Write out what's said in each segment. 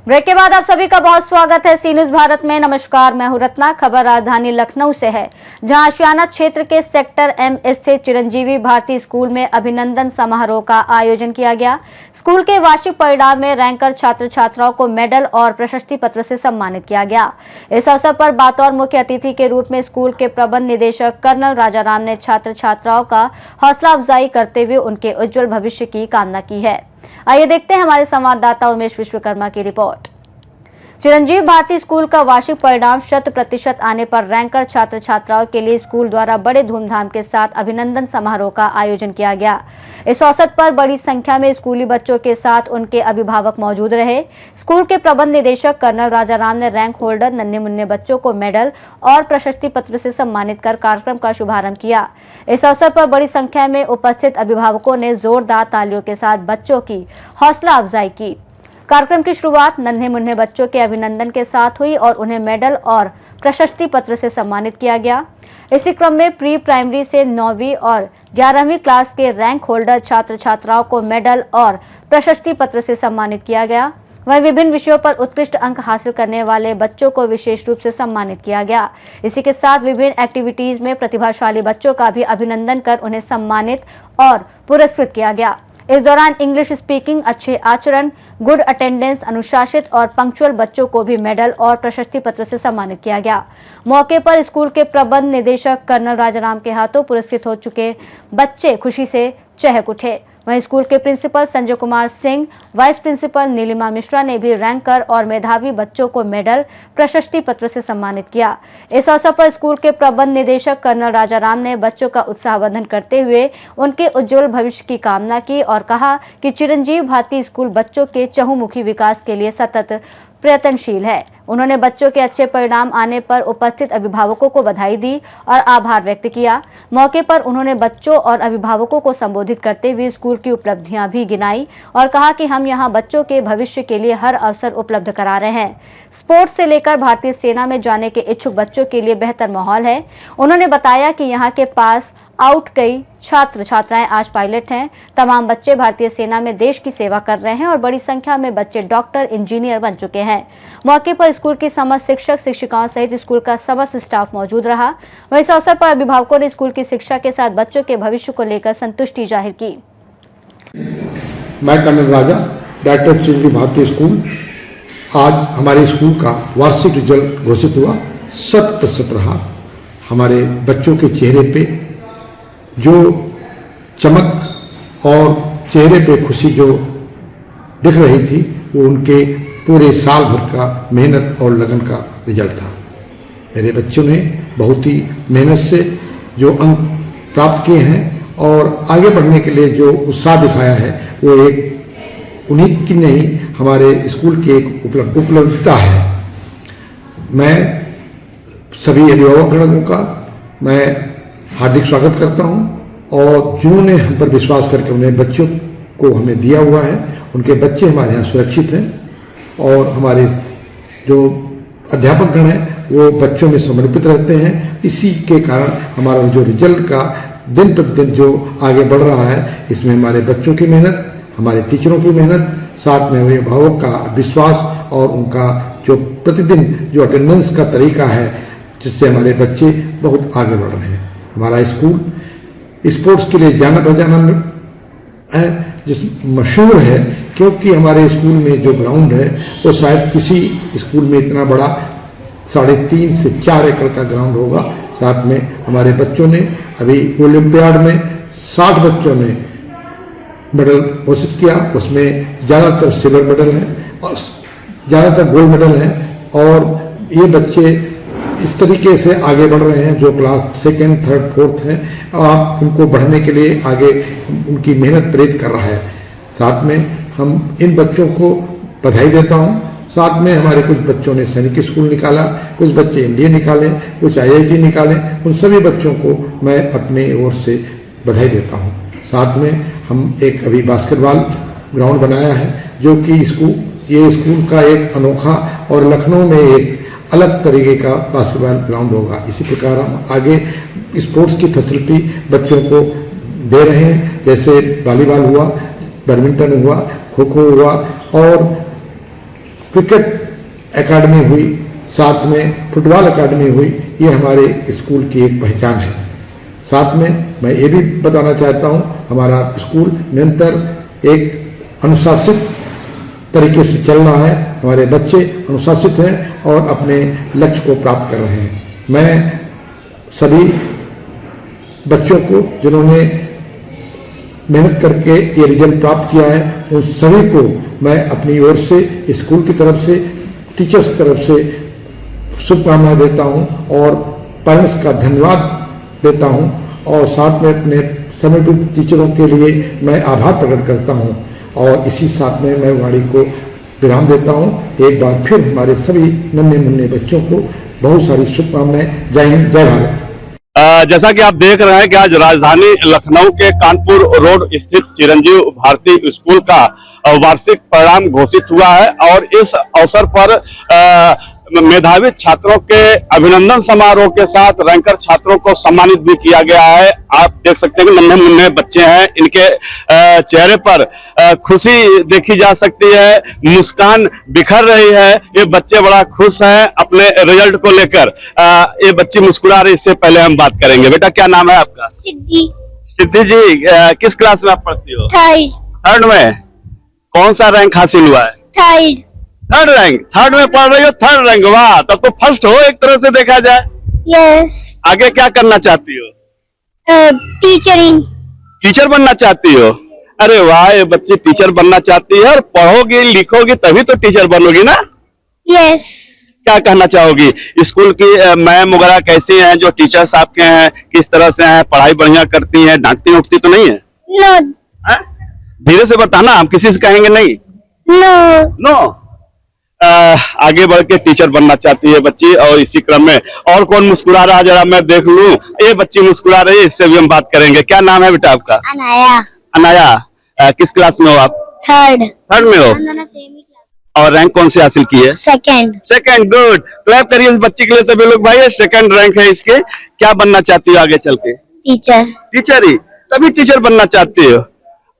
Break के बाद आप सभी का बहुत स्वागत है सी न्यूज भारत में। नमस्कार, मैं हूं रत्ना। खबर राजधानी लखनऊ से है, जहां आशियाना क्षेत्र के सेक्टर एम स्थित चिरंजीवी भारती स्कूल में अभिनंदन समारोह का आयोजन किया गया। स्कूल के वार्षिक परिणाम में रैंकर छात्र छात्राओं को मेडल और प्रशस्ति पत्र से सम्मानित किया गया। इस अवसर पर बतौर मुख्य अतिथि के रूप में स्कूल के प्रबंध निदेशक कर्नल राजाराम ने छात्र छात्राओं का हौसला अफजाई करते हुए उनके उज्जवल भविष्य की कामना की है। आइए देखते हैं हमारे संवाददाता उमेश विश्वकर्मा की रिपोर्ट। चिरंजीवी भारती स्कूल का वार्षिक परिणाम 100% आने पर रैंकर छात्र छात्राओं के लिए स्कूल द्वारा बड़े धूमधाम के साथ अभिनंदन समारोह का आयोजन किया गया। इस अवसर पर बड़ी संख्या में स्कूली बच्चों के साथ उनके अभिभावक मौजूद रहे। स्कूल के प्रबंध निदेशक कर्नल राजाराम ने रैंक होल्डर नन्हे मुन्ने बच्चों को मेडल और प्रशस्ति पत्र से सम्मानित कर कार्यक्रम का शुभारंभ किया। इस अवसर पर बड़ी संख्या में उपस्थित अभिभावकों ने जोरदार तालियों के साथ बच्चों की हौसला अफजाई की। कार्यक्रम की शुरुआत नन्हे मुन्ने बच्चों के अभिनंदन के साथ हुई और उन्हें मेडल और प्रशस्ति पत्र से सम्मानित किया गया। इसी क्रम में प्री प्राइमरी से 9वीं और 11वीं क्लास के रैंक होल्डर छात्र छात्राओं को मेडल और प्रशस्ति पत्र से सम्मानित किया गया। वहीं विभिन्न विषयों पर उत्कृष्ट अंक हासिल करने वाले बच्चों को विशेष रूप से सम्मानित किया गया। इसी के साथ विभिन्न एक्टिविटीज में प्रतिभाशाली बच्चों का भी अभिनंदन कर उन्हें सम्मानित और पुरस्कृत किया गया। इस दौरान इंग्लिश स्पीकिंग, अच्छे आचरण, गुड अटेंडेंस, अनुशासित और पंक्चुअल बच्चों को भी मेडल और प्रशस्ति पत्र से सम्मानित किया गया। मौके पर स्कूल के प्रबंध निदेशक कर्नल राजाराम के हाथों पुरस्कृत हो चुके बच्चे खुशी से चहक उठे। वहीं स्कूल के principal Sanjay Kumar Singh, vice principal Nilima Mishra ने भी रैंकर और मेधावी बच्चों को मेडल, प्रशस्ति पत्र से सम्मानित किया। इस अवसर पर स्कूल के प्रबंध निदेशक कर्नल राजाराम ने बच्चों का उत्साहवर्धन करते हुए उनके उज्जवल भविष्य की कामना की और कहा कि चिरंजीवी भारती स्कूल बच्चों के चहुमुखी विकास के लिए सतत प्रयत्नशील है। उन्होंने बच्चों के अच्छे परिणाम आने पर उपस्थित अभिभावकों को बधाई दी और आभार व्यक्त किया। मौके पर उन्होंने बच्चों और अभिभावकों को संबोधित करते हुए स्कूल की उपलब्धियां भी गिनाई और कहा कि हम यहां बच्चों के भविष्य के लिए हर अवसर उपलब्ध करा रहे हैं। स्पोर्ट्स से लेकर भारतीय सेना में जाने के इच्छुक बच्चों के लिए बेहतर माहौल है। उन्होंने बताया कि यहाँ के पास आउट कई छात्र छात्राएं आज पायलट हैं। तमाम बच्चे भारतीय सेना में देश की सेवा कर रहे हैं और बड़ी संख्या में बच्चे डॉक्टर, इंजीनियर बन चुके हैं। मौके पर स्कूल के समस्त शिक्षक शिक्षिकाओं सहित स्कूल का समस्त स्टाफ मौजूद रहा। वहीं इस अवसर पर अभिभावकों ने स्कूल की शिक्षा के साथ बच्चों के भविष्य को लेकर संतुष्टि जाहिर की। मैं कर्नल राजा, डायरेक्टर चिरंजीवी भारती स्कूल। आज हमारे स्कूल का वार्षिक रिजल्ट घोषित हुआ, 100% रहा। हमारे बच्चों के चेहरे पे जो चमक और चेहरे पे खुशी जो दिख रही थी, वो उनके पूरे साल भर का मेहनत और लगन का रिजल्ट था। मेरे बच्चों ने बहुत ही मेहनत से जो अंक प्राप्त किए हैं और आगे बढ़ने के लिए जो उत्साह दिखाया है, वो एक उन्हीं की नहीं, हमारे स्कूल की एक उपलब्धता है। मैं सभी अभिभावकगणों का मैं हार्दिक स्वागत करता हूं और जिन्होंने हम पर विश्वास करके उन्हें बच्चों को हमें दिया हुआ है, उनके बच्चे हमारे यहाँ सुरक्षित हैं और हमारे जो अध्यापक गण हैं वो बच्चों में समर्पित रहते हैं। इसी के कारण हमारा जो रिजल्ट का दिन प्रतिदिन जो आगे बढ़ रहा है, इसमें हमारे बच्चों की मेहनत, हमारे टीचरों की मेहनत, साथ में अभिभावक का विश्वास और उनका जो प्रतिदिन जो अटेंडेंस का तरीका है, जिससे हमारे बच्चे बहुत आगे बढ़ रहे हैं। हमारा स्कूल स्पोर्ट्स के लिए जाना पहचाना है, जिस मशहूर है, क्योंकि हमारे स्कूल में जो ग्राउंड है वो शायद किसी स्कूल में इतना बड़ा 3.5 से 4 एकड़ का ग्राउंड होगा। साथ में हमारे बच्चों ने अभी ओलंपियाड में 60 बच्चों ने मेडल घोषित किया। उसमें ज़्यादातर सिल्वर मेडल हैं और ज़्यादातर गोल्ड मेडल हैं और ये बच्चे इस तरीके से आगे बढ़ रहे हैं जो क्लास 2nd, 3rd, 4th हैं। आप उनको बढ़ने के लिए आगे उनकी मेहनत प्रेरित कर रहा है। साथ में हम इन बच्चों को बधाई देता हूं। साथ में हमारे कुछ बच्चों ने सैनिक स्कूल निकाला, कुछ बच्चे इंडिया निकाले, कुछ IIT निकाले। उन सभी बच्चों को मैं अपने ओर से बधाई देता हूं। साथ में हम एक अभी बास्केटबॉल ग्राउंड बनाया है, जो कि ये स्कूल का एक अनोखा और लखनऊ में एक अलग तरीके का बास्केटबॉल ग्राउंड होगा। इसी प्रकार हम आगे स्पोर्ट्स की फैसिलिटी बच्चों को दे रहे हैं, जैसे वॉलीबॉल हुआ, बैडमिंटन हुआ, खो खो हुआ और क्रिकेट एकेडमी हुई, साथ में फुटबॉल एकेडमी हुई। ये हमारे स्कूल की एक पहचान है। साथ में मैं ये भी बताना चाहता हूँ, हमारा स्कूल निरंतर एक अनुशासित तरीके से चल रहा है। हमारे बच्चे अनुशासित हैं और अपने लक्ष्य को प्राप्त कर रहे हैं। मैं सभी बच्चों को जिन्होंने मेहनत करके ये रिजल्ट प्राप्त किया है, उन सभी को मैं अपनी ओर से, स्कूल की तरफ से, टीचर्स की तरफ से शुभकामनाएं देता हूं और पेरेंट्स का धन्यवाद देता हूं और साथ में अपने समर्पित टीचरों के लिए मैं आभार प्रकट करता हूं और इसी साथ में मैं वाणी को विराम देता हूं। एक बार फिर हमारे सभी नन्हे मुन्ने बच्चों को बहुत सारी शुभकामनाएं। जय हिंद, जय भारत। जैसा कि आप देख रहे हैं कि आज राजधानी लखनऊ के कानपुर रोड स्थित चिरंजीव भारती स्कूल का वार्षिक परिणाम घोषित हुआ है और इस अवसर पर मेधावी छात्रों के अभिनंदन समारोह के साथ रैंकर छात्रों को सम्मानित भी किया गया है। आप देख सकते हैं कि नन्हे मुन्ने बच्चे हैं, इनके चेहरे पर खुशी देखी जा सकती है, मुस्कान बिखर रही है। ये बच्चे बड़ा खुश हैं अपने रिजल्ट को लेकर। ये बच्ची मुस्कुरा रही, इससे पहले हम बात करेंगे। बेटा क्या नाम है आपका? सिद्धि। सिद्धि जी, किस क्लास में आप पढ़ती हो? थर्ड में। कौन सा रैंक हासिल हुआ है? Third rank. थर्ड में पढ़ रही हो? थर्ड रैंक, वाह, तब तो फर्स्ट हो एक तरह से देखा जाए। यस। आगे क्या करना चाहती हो? टीचरिंग। टीचर बनना चाहती हो? अरे वाह, ये बच्ची टीचर बनना चाहती है और पढ़ोगी लिखोगी तभी तो टीचर बनोगी ना। यस। क्या कहना चाहोगी? स्कूल की मैम वगैरह कैसी हैं? जो टीचर्स आपके हैं किस तरह से हैं? पढ़ाई बढ़िया करती हैं? डांटती उठती तो नहीं है? नो। धीरे से बताना, हम किसी से कहेंगे नहीं। नो। आगे बढ़ के टीचर बनना चाहती है बच्ची और इसी क्रम में और कौन मुस्कुरा रहा है जरा मैं देख लूं। ये बच्ची मुस्कुरा रही है, इससे भी हम बात करेंगे। क्या नाम है बेटा आपका? अनाया। अनाया, किस क्लास में हो आप? थर्ड में हो और रैंक कौन सी हासिल की है? सेकंड। गुड, क्लैप करिए इस बच्ची के लिए सभी लोग भाई। सेकंड रैंक है इसके। क्या बनना चाहती हो आगे चल के? टीचर ही, सभी टीचर बनना चाहती हो।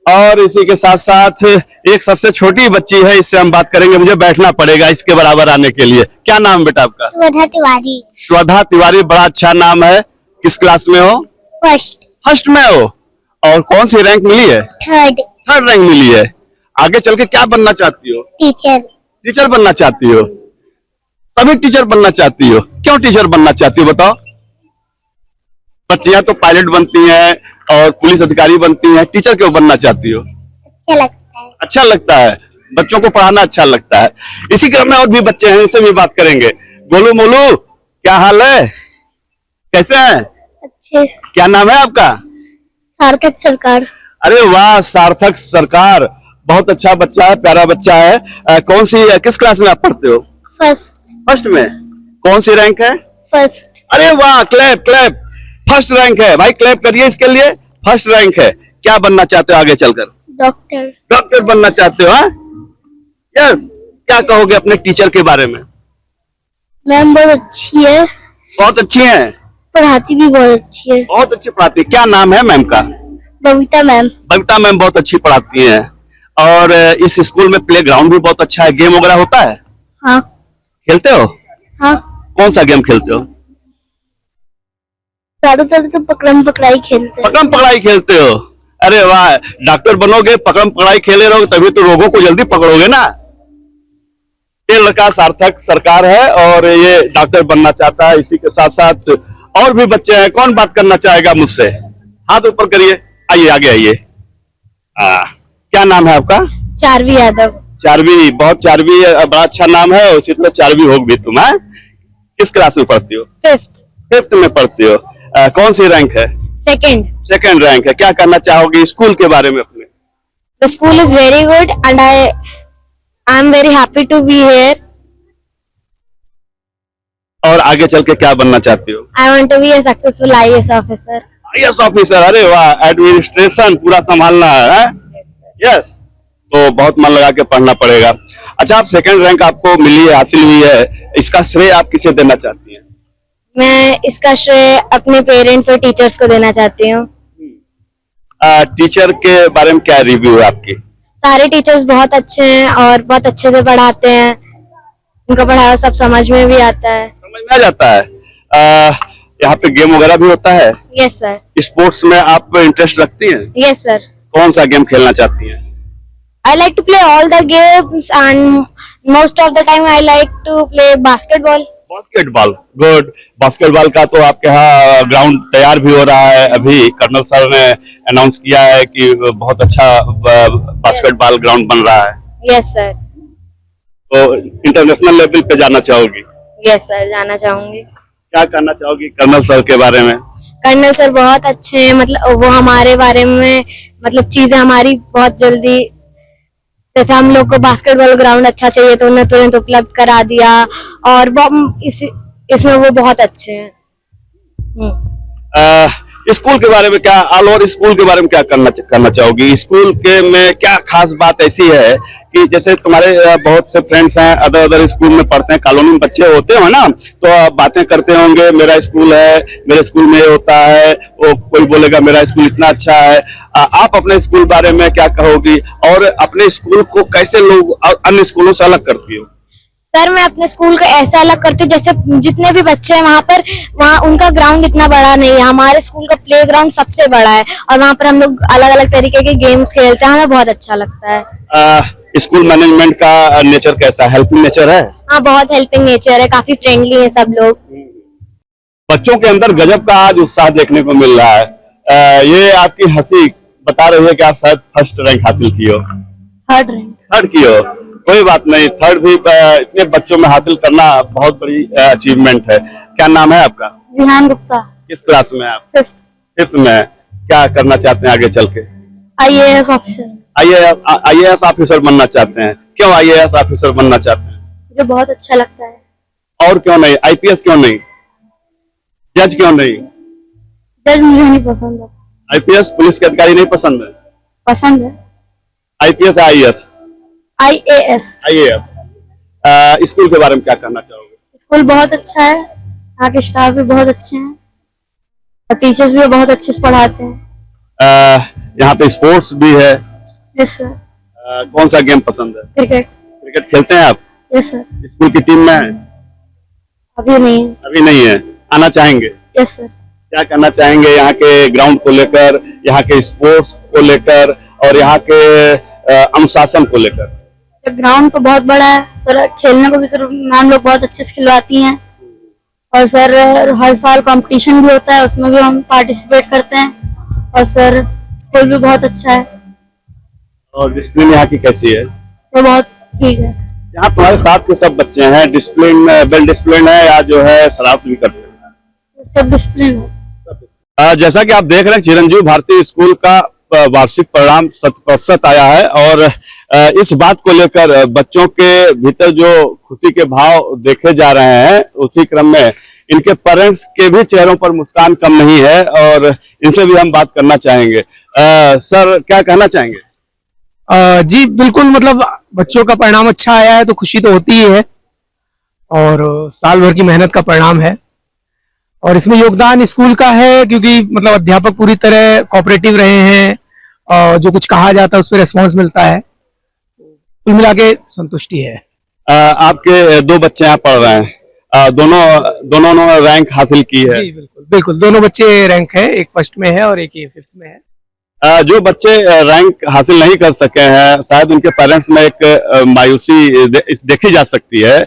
और इसी के साथ साथ एक सबसे छोटी बच्ची है, इससे हम बात करेंगे। मुझे बैठना पड़ेगा इसके बराबर आने के लिए। क्या नाम है बेटा आपका? श्रद्धा तिवारी। श्रद्धा तिवारी, बड़ा अच्छा नाम है। किस क्लास में हो? फर्स्ट में हो। और कौन सी रैंक मिली है? थर्ड रैंक मिली है। आगे चल के क्या बनना चाहती हो? टीचर बनना चाहती हो। सभी टीचर बनना चाहती हो। क्यों टीचर बनना चाहती हो बताओ? बच्चियां तो पायलट बनती हैं और पुलिस अधिकारी बनती हैं, टीचर क्यों बनना चाहती हो? अच्छा लगता है, बच्चों को पढ़ाना अच्छा लगता है। इसी क्रम में और भी बच्चे हैं, इनसे भी बात करेंगे। गोलू मोलू, क्या हाल है? कैसे हैं? अच्छे। क्या नाम है आपका? सार्थक सरकार। अरे वाह, सार्थक सरकार, बहुत अच्छा बच्चा है, प्यारा बच्चा है। कौन सी किस क्लास में आप पढ़ते हो? फर्स्ट में। कौन सी रैंक है? फर्स्ट। अरे वाह, क्लैप क्लैप, फर्स्ट रैंक है भाई, क्लैप करिए इसके लिए। फर्स्ट रैंक है। क्या बनना चाहते हो आगे चलकर? डॉक्टर बनना चाहते हो? हाँ, यस। क्या कहोगे अपने टीचर के बारे में? मैम बहुत अच्छी है। बहुत अच्छी है, पढ़ाती भी बहुत अच्छी है। बहुत अच्छी पढ़ाती है। क्या नाम है मैम का? बबीता मैम। बबीता मैम बहुत अच्छी पढ़ाती हैं और इस स्कूल में प्ले ग्राउंड भी बहुत अच्छा है। गेम वगैरह होता है? हाँ। खेलते हो? हाँ। कौन सा गेम खेलते हो? ज्यादातर तो पकड़म पकड़ाई खेलते हैं। पकड़म पकड़ाई खेलते हो? अरे वाह, डॉक्टर बनोगे, पकड़म पकड़ाई खेले रहोगे तभी तो रोगों को जल्दी पकड़ोगे ना। ये लड़का सार्थक सरकार है और ये डॉक्टर बनना चाहता है। इसी के साथ साथ और भी बच्चे हैं। कौन बात करना चाहेगा मुझसे? हाथ ऊपर करिए, आइए आगे आइए। क्या नाम है आपका? चारवी यादव। चारवी, बहुत चारवी, बड़ा अच्छा नाम है। उसी तरह चारवी हो भी तुम। है किस क्लास में पढ़ती हो? फिफ्थ में पढ़ती हो। कौन सी रैंक है? सेकंड रैंक है। क्या करना चाहोगी स्कूल के बारे में अपने? The school is very good and I am very happy to be here. और आगे चल के क्या बनना चाहती हो? I want to be a successful IAS officer. IAS officer, अरे वाह, एडमिनिस्ट्रेशन पूरा संभालना है। यस, तो बहुत मन लगा के पढ़ना पड़ेगा। अच्छा, आप सेकंड रैंक आपको मिली है, हासिल हुई है, इसका श्रेय आप किसे देना चाहती हैं? मैं इसका श्रेय अपने पेरेंट्स और टीचर्स को देना चाहती हूँ। टीचर के बारे में क्या रिव्यू है आपकी? सारे टीचर्स बहुत अच्छे हैं और बहुत अच्छे से पढ़ाते हैं। उनका पढ़ाया सब समझ में भी आता है। समझ में आ जाता है। यहाँ पे गेम वगैरह भी होता है? Yes sir. स्पोर्ट्स में आप इंटरेस्ट रखती हैं? Yes sir. कौन सा गेम खेलना चाहती हैं? I like to play all the games and most of the time I like to play basketball. Basketball, good. Basketball का तो आपके यहाँ ग्राउंड तैयार भी हो रहा है। अभी कर्नल सर ने अनाउंस किया है कि बहुत अच्छा बास्केटबॉल ग्राउंड बन रहा है। Yes sir. तो इंटरनेशनल लेवल पे जाना चाहोगी? यस सर, जाना चाहूंगी। क्या कहना चाहोगी कर्नल सर के बारे में? कर्नल सर बहुत अच्छे हैं, मतलब वो हमारे बारे में मतलब चीजें हमारी बहुत जल्दी, जैसे हम लोग को बास्केटबॉल ग्राउंड अच्छा चाहिए तो उन्हें तुरंत उपलब्ध करा दिया और इसमें वो बहुत अच्छे हैं। स्कूल के बारे में क्या, ऑल ओवर स्कूल के बारे में क्या करना चाहोगी? स्कूल के में क्या खास बात ऐसी है कि जैसे तुम्हारे बहुत से फ्रेंड्स हैं अदर स्कूल में पढ़ते हैं, कॉलोनी में बच्चे होते हो ना, तो आप बातें करते होंगे मेरा स्कूल है, मेरे स्कूल में ये होता है, वो कोई बोलेगा मेरा स्कूल इतना अच्छा है। आप अपने स्कूल बारे में क्या कहोगी और अपने स्कूल को कैसे लोग अन्य स्कूलों से अलग करती हो? सर मैं अपने स्कूल को ऐसा अलग करती हूँ, जैसे जितने भी बच्चे हैं वहाँ उनका ग्राउंड इतना बड़ा नहीं है। हमारे स्कूल का प्ले ग्राउंड सबसे बड़ा है और वहाँ पर हम लोग अलग अलग तरीके के गेम्स खेलते हैं, हमें बहुत अच्छा लगता है। स्कूल मैनेजमेंट का नेचर कैसा, हेल्पिंग नेचर है? हाँ, बहुत हेल्पिंग नेचर है, काफी फ्रेंडली है सब लोग। बच्चों के अंदर गजब का आज उत्साह देखने को मिल रहा है। ये आपकी हंसी बता रही है कि आप शायद फर्स्ट रैंक हासिल की हो। थर्ड की हो, कोई बात नहीं, थर्ड भी इतने बच्चों में हासिल करना बहुत बड़ी अचीवमेंट है। क्या नाम है आपका? विहान गुप्ता। किस क्लास में आप? फिफ्थ में। क्या करना चाहते हैं आगे चल के? IAS officer. IAS ऑफिसर बनना चाहते हैं? क्यों IAS ऑफिसर बनना चाहते हैं? मुझे बहुत अच्छा लगता है। और क्यों नहीं? IPS क्यों नहीं? जज क्यों नहीं? जज मुझे नहीं पसंद है। IPS पुलिस के अधिकारी नहीं पसंद है? पसंद है। IPS या IAS? IAS। स्कूल के बारे में क्या कहना चाहोगे? स्कूल बहुत अच्छा है, यहाँ के स्टाफ भी बहुत अच्छे हैं और टीचर्स भी बहुत अच्छे से पढ़ाते हैं। यहाँ पे स्पोर्ट्स भी है। Yes sir. कौन सा गेम पसंद है? क्रिकेट खेलते हैं आप? Yes sir. स्कूल की टीम में है? अभी नहीं। अभी नहीं है, आना चाहेंगे? Yes sir. क्या करना चाहेंगे यहाँ के ग्राउंड को लेकर, यहाँ के स्पोर्ट्स को लेकर और यहाँ के अनुशासन को लेकर? ग्राउंड तो बहुत बड़ा है सर, खेलने को भी सर मैम लोग बहुत अच्छे से खिलवाती हैं और सर हर साल कंपटीशन भी होता है, उसमें भी हम पार्टिसिपेट करते हैं और सर स्कूल भी बहुत अच्छा है। और डिसिप्लिन यहाँ की कैसी है? तो बहुत ठीक है। यहाँ तुम्हारे साथ के सब बच्चे हैं डिसिप्लिन, वेल डिसिप्लिन है या जो है शरारत भी करते हैं? सब डिसिप्लिन है। जैसा कि आप देख रहे हैं चिरंजीवी भारती स्कूल का वार्षिक परिणाम 100% आया है और इस बात को लेकर बच्चों के भीतर जो खुशी के भाव देखे जा रहे हैं, उसी क्रम में इनके पेरेंट्स के भी चेहरों पर मुस्कान कम नहीं है और इनसे भी हम बात करना चाहेंगे। सर क्या कहना चाहेंगे? जी बिल्कुल, मतलब बच्चों का परिणाम अच्छा आया है तो खुशी तो होती ही है और साल भर की मेहनत का परिणाम है और इसमें योगदान स्कूल का है क्योंकि मतलब अध्यापक पूरी तरह कोऑपरेटिव रहे हैं और जो कुछ कहा जाता है उस पर रिस्पॉन्स मिलता है, कुल मिला के संतुष्टि है। आपके दो बच्चे यहाँ पढ़ रहे हैं, दोनों ने रैंक हासिल की है? जी बिल्कुल बिल्कुल, दोनों बच्चे रैंक है, एक फर्स्ट में है और एक ये फिफ्थ में है। जो बच्चे रैंक हासिल नहीं कर सके हैं, शायद उनके पेरेंट्स में एक मायूसी देखी जा सकती है।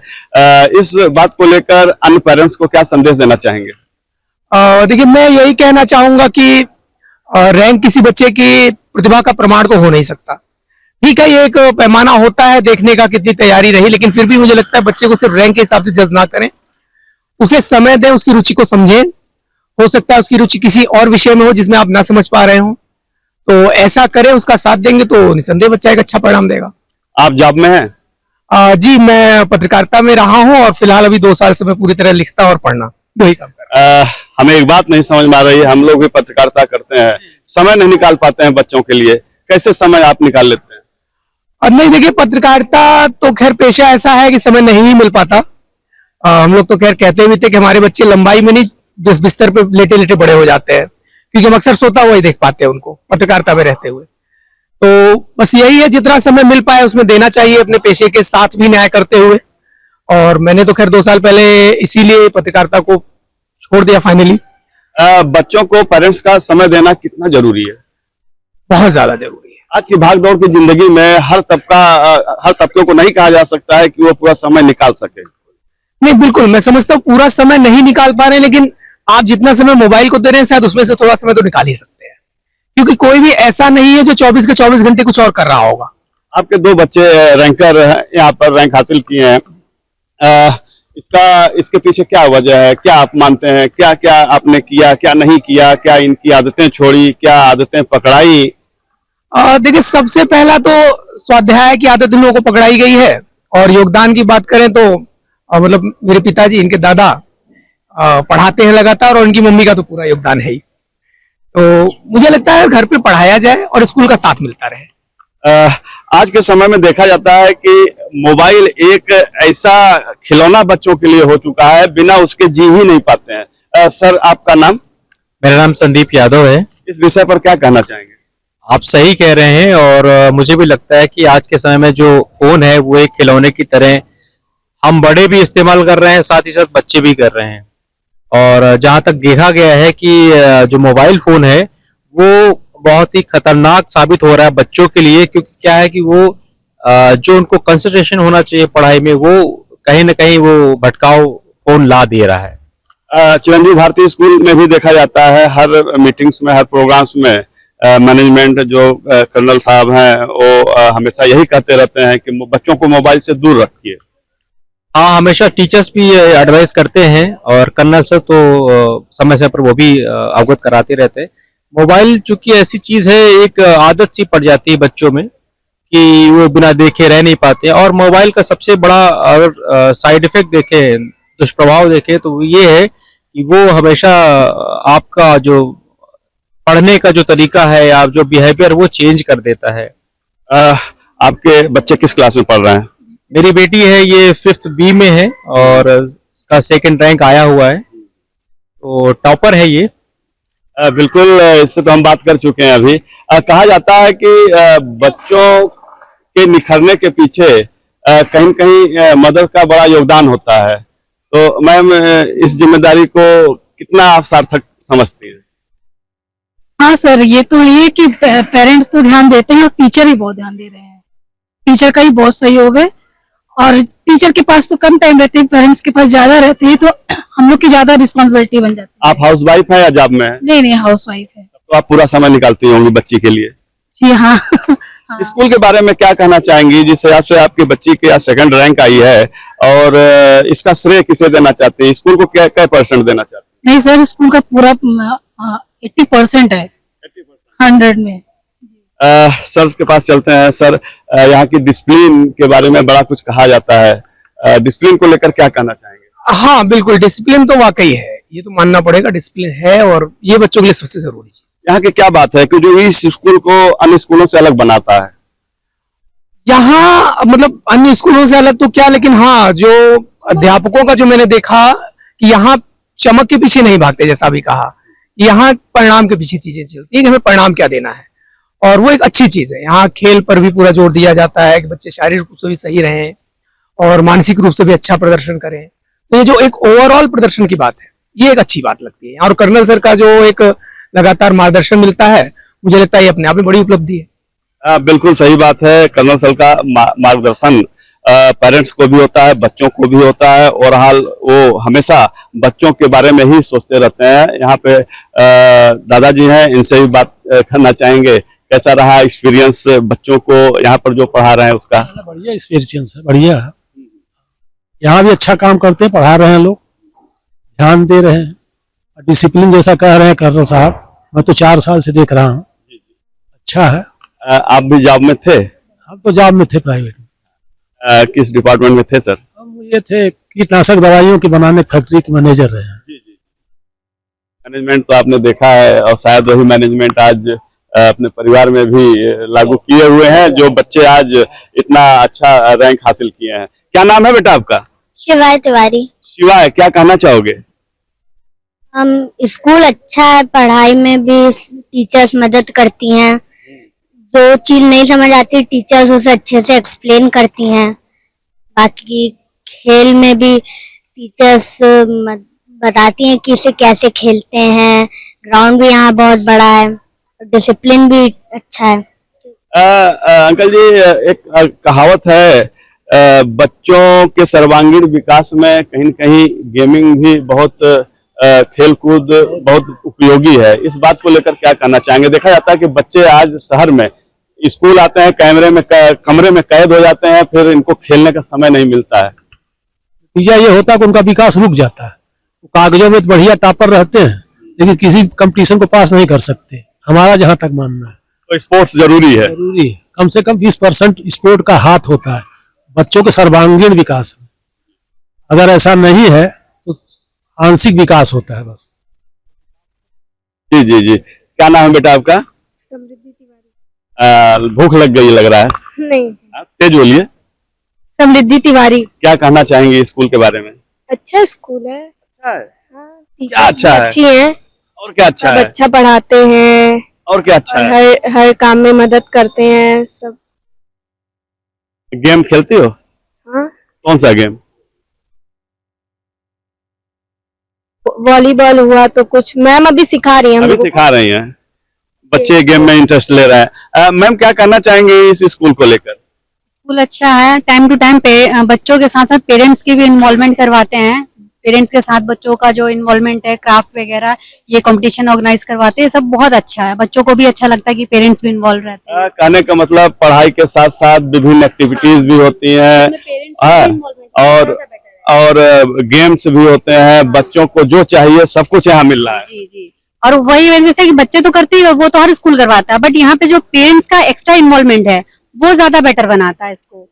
इस बात को लेकर अन्य पेरेंट्स को क्या संदेश देना चाहेंगे? देखिए, मैं यही कहना चाहूंगा कि रैंक किसी बच्चे की प्रतिभा का प्रमाण तो हो नहीं सकता। ठीक है, ये एक पैमाना होता है देखने का कितनी तैयारी रही, लेकिन फिर भी मुझे लगता है बच्चे को सिर्फ रैंक के हिसाब से जज ना करें, उसे समय दें, उसकी रुचि को समझें। हो सकता है उसकी रुचि किसी और विषय में हो जिसमें आप ना समझ पा रहे हो, तो ऐसा करें, उसका साथ देंगे तो निसंदेह बच्चा एक अच्छा परिणाम देगा। आप जॉब में हैं? जी, मैं पत्रकारिता में रहा हूं और फिलहाल अभी 2 साल से मैं पूरी तरह लिखता और पढ़ना दो ही काम कर रहा हूं। हमें एक बात नहीं समझ में आ रही है, हम लोग भी पत्रकारिता करते हैं, समय नहीं निकाल पाते हैं बच्चों के लिए, कैसे समय आप निकाल लेते हैं? और नहीं, देखिए पत्रकारिता तो खैर पेशा ऐसा है कि समय नहीं मिल पाता हम लोग तो खैर कहते भी थे कि हमारे बच्चे लंबाई में नहीं बस बिस्तर पे लेटे लेटे बड़े हो जाते हैं, क्योंकि हम अक्सर सोता हुआ ही देख पाते हैं उनको पत्रकारिता में रहते हुए। तो बस यही है, जितना समय मिल पाए उसमें देना चाहिए, अपने पेशे के साथ भी न्याय करते हुए। और मैंने तो खैर 2 साल पहले इसीलिए पत्रकारिता को छोड़ दिया फाइनली। बच्चों को पेरेंट्स का समय देना कितना जरूरी है? बहुत ज्यादा जरूरी है। आज की भागदौड़ की जिंदगी में हर तबके को नहीं कहा जा सकता है कि वो पूरा समय निकाल सके। नहीं, बिल्कुल मैं समझता हूँ पूरा समय नहीं निकाल पा रहे, लेकिन आप जितना समय मोबाइल को दे रहे हैं शायद उसमें से थोड़ा समय तो निकाल ही सकते हैं, क्योंकि कोई भी ऐसा नहीं है जो 24 के 24 घंटे कुछ और कर रहा होगा। आपके 2 बच्चे रैंकर यहाँ पर रैंक हासिल किए हैं, इसके पीछे क्या वजह है? क्या आप मानते हैं, क्या क्या आपने किया, क्या नहीं किया, क्या इनकी आदतें छोड़ी, क्या आदतें पकड़ाई? देखिए, सबसे पहला तो स्वाध्याय की आदत इन लोगों को पकड़ाई गई है। और योगदान की बात करें तो मतलब मेरे पिताजी, इनके दादा पढ़ाते हैं लगातार, और इनकी मम्मी का तो पूरा योगदान है ही। तो मुझे लगता है घर पे पढ़ाया जाए और स्कूल का साथ मिलता रहे। आज के समय में देखा जाता है कि मोबाइल एक ऐसा खिलौना बच्चों के लिए हो चुका है, बिना उसके जी ही नहीं पाते हैं। सर, आपका नाम? मेरा नाम संदीप यादव है। इस विषय पर क्या कहना चाहेंगे? आप सही कह रहे हैं, और मुझे भी लगता है कि आज के समय में जो फोन है वो एक खिलौने की तरह हम बड़े भी इस्तेमाल कर रहे हैं, साथ ही साथ बच्चे भी कर रहे हैं। और जहां तक देखा गया है कि जो मोबाइल फोन है वो बहुत ही खतरनाक साबित हो रहा है बच्चों के लिए, क्योंकि क्या है कि वो जो उनको कंसंट्रेशन होना चाहिए पढ़ाई में, वो कहीं ना कहीं वो भटकाव फोन ला दे रहा है। चिरंजीवी भारती स्कूल में भी देखा जाता है, हर मीटिंग्स में, हर प्रोग्राम्स में मैनेजमेंट जो कर्नल साहब हैं वो हमेशा यही कहते रहते हैं कि बच्चों को मोबाइल से दूर रखिए। हाँ, हमेशा टीचर्स भी एडवाइस करते हैं, और कर्नल सर तो समय समय पर वो भी अवगत कराते रहते हैं। मोबाइल चूंकि ऐसी चीज है, एक आदत सी पड़ जाती है बच्चों में कि वो बिना देखे रह नहीं पाते। और मोबाइल का सबसे बड़ा अगर साइड इफेक्ट देखें, दुष्प्रभाव देखें, तो ये है कि वो हमेशा आपका जो पढ़ने का जो तरीका है, आप जो बिहेवियर, वो चेंज कर देता है। आपके बच्चे किस क्लास में पढ़ रहे हैं? मेरी बेटी है, ये 5th B में है, और इसका 2nd रैंक आया हुआ है, तो टॉपर है ये। बिल्कुल, इससे तो हम बात कर चुके हैं अभी। कहा जाता है कि बच्चों के निखरने के पीछे कहीं कहीं मदर का बड़ा योगदान होता है। तो मैम, इस जिम्मेदारी को कितना आप सार्थक समझती हैं? हाँ सर, ये तो ये कि पेरेंट्स तो ध्यान देते हैं और टीचर ही बहुत ध्यान दे रहे हैं। टीचर का ही बहुत सहयोग है, और टीचर के पास तो कम टाइम रहते हैं, पेरेंट्स के पास ज्यादा रहते हैं, तो हम लोग की ज्यादा रिस्पॉन्सिबिलिटी बन जाती है। आप हाउस वाइफ है या जॉब में है? नहीं, हाउस वाइफ है। तो आप पूरा समय निकालती होंगी बच्ची के लिए। जी हाँ। हाँ। स्कूल के बारे में क्या कहना चाहेंगी, जिस हिसाब से आपकी बच्ची की 2nd रैंक आई है, और इसका श्रेय किसे देना चाहते हैं? स्कूल को क्या % देना चाहते हैं? नहीं सर, स्कूल का पूरा 80% है 100 में। सर के पास चलते हैं। सर, यहाँ की डिसिप्लिन के बारे में बड़ा कुछ कहा जाता है, डिसिप्लिन को लेकर क्या कहना चाहेंगे? हाँ बिल्कुल, डिसिप्लिन तो वाकई है, ये तो मानना पड़ेगा, डिसिप्लिन है, और ये बच्चों के लिए सबसे जरूरी चीज। यहाँ की क्या बात है कि जो इस स्कूल को अन्य स्कूलों से अलग बनाता है? यहाँ मतलब अन्य स्कूलों से अलग तो क्या, लेकिन हाँ, जो अध्यापकों का जो मैंने देखा कि यहाँ चमक के पीछे नहीं भागते, जैसा भी कहा, यहाँ परिणाम के पीछे चीजें चलती है कि हमें परिणाम क्या देना है, और वो एक अच्छी चीज है। यहाँ खेल पर भी पूरा जोर दिया जाता है कि बच्चे शारीरिक रूप से भी सही रहें और मानसिक रूप से भी अच्छा प्रदर्शन करें। तो ये जो एक ओवरऑल प्रदर्शन की बात है, ये एक अच्छी बात लगती है। और कर्नल सर का जो एक लगातार मार्गदर्शन मिलता है, मुझे लगता है ये अपने आप में बड़ी उपलब्धि है। बिल्कुल सही बात है। कर्नल सर का मार्गदर्शन पेरेंट्स को भी होता है, बच्चों को भी होता है, और हाल वो हमेशा बच्चों के बारे में ही सोचते रहते हैं। यहाँ पे दादाजी हैं, इनसे भी बात करना चाहेंगे। कैसा रहा एक्सपीरियंस बच्चों को यहाँ पर जो पढ़ा रहे हैं उसका? बढ़िया एक्सपीरियंस है, बढ़िया है। यहाँ भी अच्छा काम करते हैं, पढ़ा रहे हैं लोग, ध्यान दे रहे हैं, डिसिप्लिन जैसा कह रहे हैं कर्नल साहब, मैं तो 4 साल से देख रहा हूँ, अच्छा है। आप भी जॉब में थे? हम तो जॉब में थे, प्राइवेट में। किस डिपार्टमेंट में थे सर? हम ये थे कीटनाशक दवाइयों की बनाने फैक्ट्री के मैनेजर रहे हैं। मैनेजमेंट तो आपने देखा है, और शायद वही मैनेजमेंट आज अपने परिवार में भी लागू किए हुए हैं, जो बच्चे आज इतना अच्छा रैंक हासिल किए हैं। क्या नाम है बेटा आपका? शिवाय तिवारी। शिवाय क्या कहना चाहोगे? हम स्कूल अच्छा है, पढ़ाई में भी टीचर्स मदद करती हैं, जो चीज नहीं समझ आती टीचर्स उसे अच्छे से एक्सप्लेन करती हैं। बाकी खेल में भी टीचर्स बताती हैं कि इसे कैसे खेलते हैं। ग्राउंड भी यहाँ बहुत बड़ा है, डिसिप्लिन भी अच्छा है। अंकल जी, एक कहावत है, बच्चों के सर्वांगीण विकास में कहीं न कहीं गेमिंग भी बहुत, खेल कूद बहुत उपयोगी है। इस बात को लेकर क्या कहना चाहेंगे? देखा जाता है कि बच्चे आज शहर में स्कूल आते हैं, कमरे में कैद हो जाते हैं, फिर इनको खेलने का समय नहीं मिलता है। नतीजा ये होता है कि उनका विकास रुक जाता है। वो कागजों में तो बढ़िया टॉपर रहते हैं, लेकिन किसी कंपटीशन को पास नहीं कर सकते, हमारा जहां तक मानना है। तो स्पोर्ट्स जरूरी है। जरूरी है, कम से कम 20% स्पोर्ट का हाथ होता है बच्चों के सर्वांगीण विकास में। अगर ऐसा नहीं है तो आंशिक विकास होता है बस। जी जी जी, क्या नाम है बेटा आपका? समृद्धि तिवारी। भूख लग गई लग रहा है। नहीं, आप तेज बोलिए। समृद्धि तिवारी। क्या कहना चाहेंगे स्कूल के बारे में? अच्छा स्कूल है। अच्छा है। क्या अच्छा है? अच्छी है, और क्या अच्छा है? अच्छा पढ़ाते हैं और क्या अच्छा है? हर काम में मदद करते हैं सब। गेम खेलती हो? हाँ, कौन सा गेम? वॉलीबॉल हुआ तो कुछ मैम अभी सिखा रही हैं अभी सिखा रही हैं। बच्चे गेम में इंटरेस्ट ले रहे हैं। मैम, क्या कहना चाहेंगे इस स्कूल को लेकर? स्कूल अच्छा है, टाइम टू टाइम पे बच्चों के साथ साथ पेरेंट्स की भी इन्वॉल्वमेंट करवाते हैं। पेरेंट्स के साथ बच्चों का जो इन्वॉल्वमेंट है, क्राफ्ट वगैरह, ये कंपटीशन ऑर्गेनाइज करवाते हैं, सब बहुत अच्छा है। बच्चों को भी अच्छा लगता है कि पेरेंट्स भी इन्वॉल्व रहते हैं। कहने का मतलब पढ़ाई के साथ साथ विभिन्न एक्टिविटीज भी होती हैं, और गेम्स भी होते हैं। बच्चों को जो चाहिए सब कुछ यहाँ मिल रहा है। जी जी, और वही वजह से कि बच्चे तो करते ही, और वो तो हर स्कूल करवाता है, बट यहाँ पे जो पेरेंट्स का एक्स्ट्रा इन्वॉल्वमेंट है वो ज्यादा बेटर बनाता है इसको।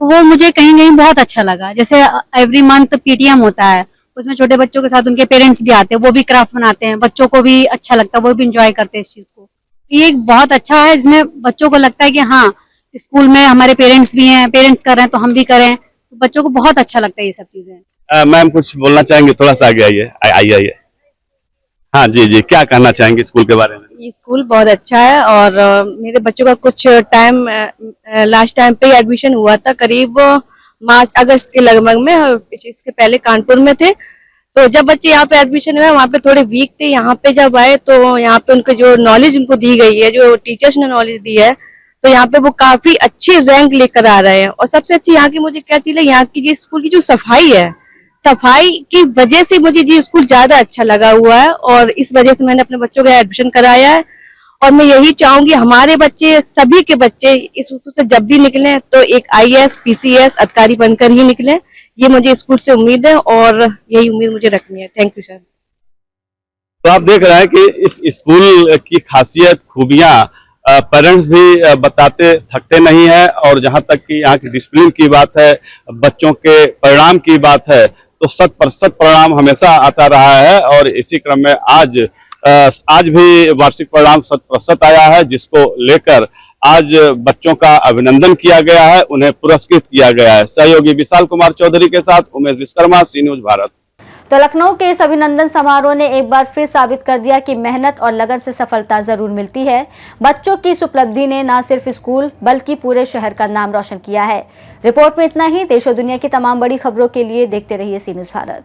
तो वो मुझे कहीं कहीं बहुत अच्छा लगा। जैसे एवरी मंथ पीटीएम होता है, उसमें छोटे बच्चों के साथ उनके पेरेंट्स भी आते हैं, वो भी क्राफ्ट बनाते हैं, बच्चों को भी अच्छा लगता है, वो भी इंजॉय करते हैं इस चीज को। ये एक बहुत अच्छा है, इसमें बच्चों को लगता है कि हाँ, स्कूल में हमारे पेरेंट्स भी हैं, पेरेंट्स कर रहे हैं तो हम भी करें, तो बच्चों को बहुत अच्छा लगता है ये सब चीजें। मैम, कुछ बोलना चाहेंगे? थोड़ा सा आगे आइए। आइए। हाँ जी जी, क्या कहना चाहेंगे स्कूल के बारे में? ये स्कूल बहुत अच्छा है, और मेरे बच्चों का कुछ टाइम लास्ट टाइम पे एडमिशन हुआ था, करीब मार्च अगस्त के लगभग में। इसके पहले कानपुर में थे, तो जब बच्चे यहाँ पे एडमिशन हुए वहाँ पे थोड़े वीक थे। यहाँ पे जब आए तो यहाँ पे उनको जो नॉलेज उनको दी गई है, जो टीचर्स ने नॉलेज दी है, तो यहाँ पे वो काफी अच्छी रैंक लेकर आ रहे हैं। और सबसे अच्छी यहाँ की मुझे क्या चीज है, यहाँ की स्कूल की जो सफाई है, सफाई की वजह से मुझे ये स्कूल ज्यादा अच्छा लगा हुआ है, और इस वजह से मैंने अपने बच्चों का एडमिशन कराया है। और मैं यही चाहूंगी हमारे बच्चे, सभी के बच्चे इस स्कूल से जब भी निकले तो एक IAS PCS अधिकारी बनकर ही निकले। ये मुझे स्कूल से उम्मीद है, और यही उम्मीद मुझे रखनी है। Thank you sir. तो आप देख रहे हैं कि इस स्कूल की खासियत, खूबियां पेरेंट्स भी बताते थकते नहीं है। और जहां तक कि यहाँ की डिसिप्लिन की बात है, बच्चों के परिणाम की बात है, तो 100% परिणाम हमेशा आता रहा है। और इसी क्रम में आज भी वार्षिक परिणाम 100% आया है, जिसको लेकर आज बच्चों का अभिनंदन किया गया है, उन्हें पुरस्कृत किया गया है। सहयोगी विशाल कुमार चौधरी के साथ उमेश विश्वकर्मा, सी न्यूज भारत। तो लखनऊ के इस अभिनंदन समारोह ने एक बार फिर साबित कर दिया कि मेहनत और लगन से सफलता जरूर मिलती है। बच्चों की इस उपलब्धि ने न सिर्फ स्कूल बल्कि पूरे शहर का नाम रोशन किया है। रिपोर्ट में इतना ही। देश और दुनिया की तमाम बड़ी खबरों के लिए देखते रहिए सी न्यूज भारत।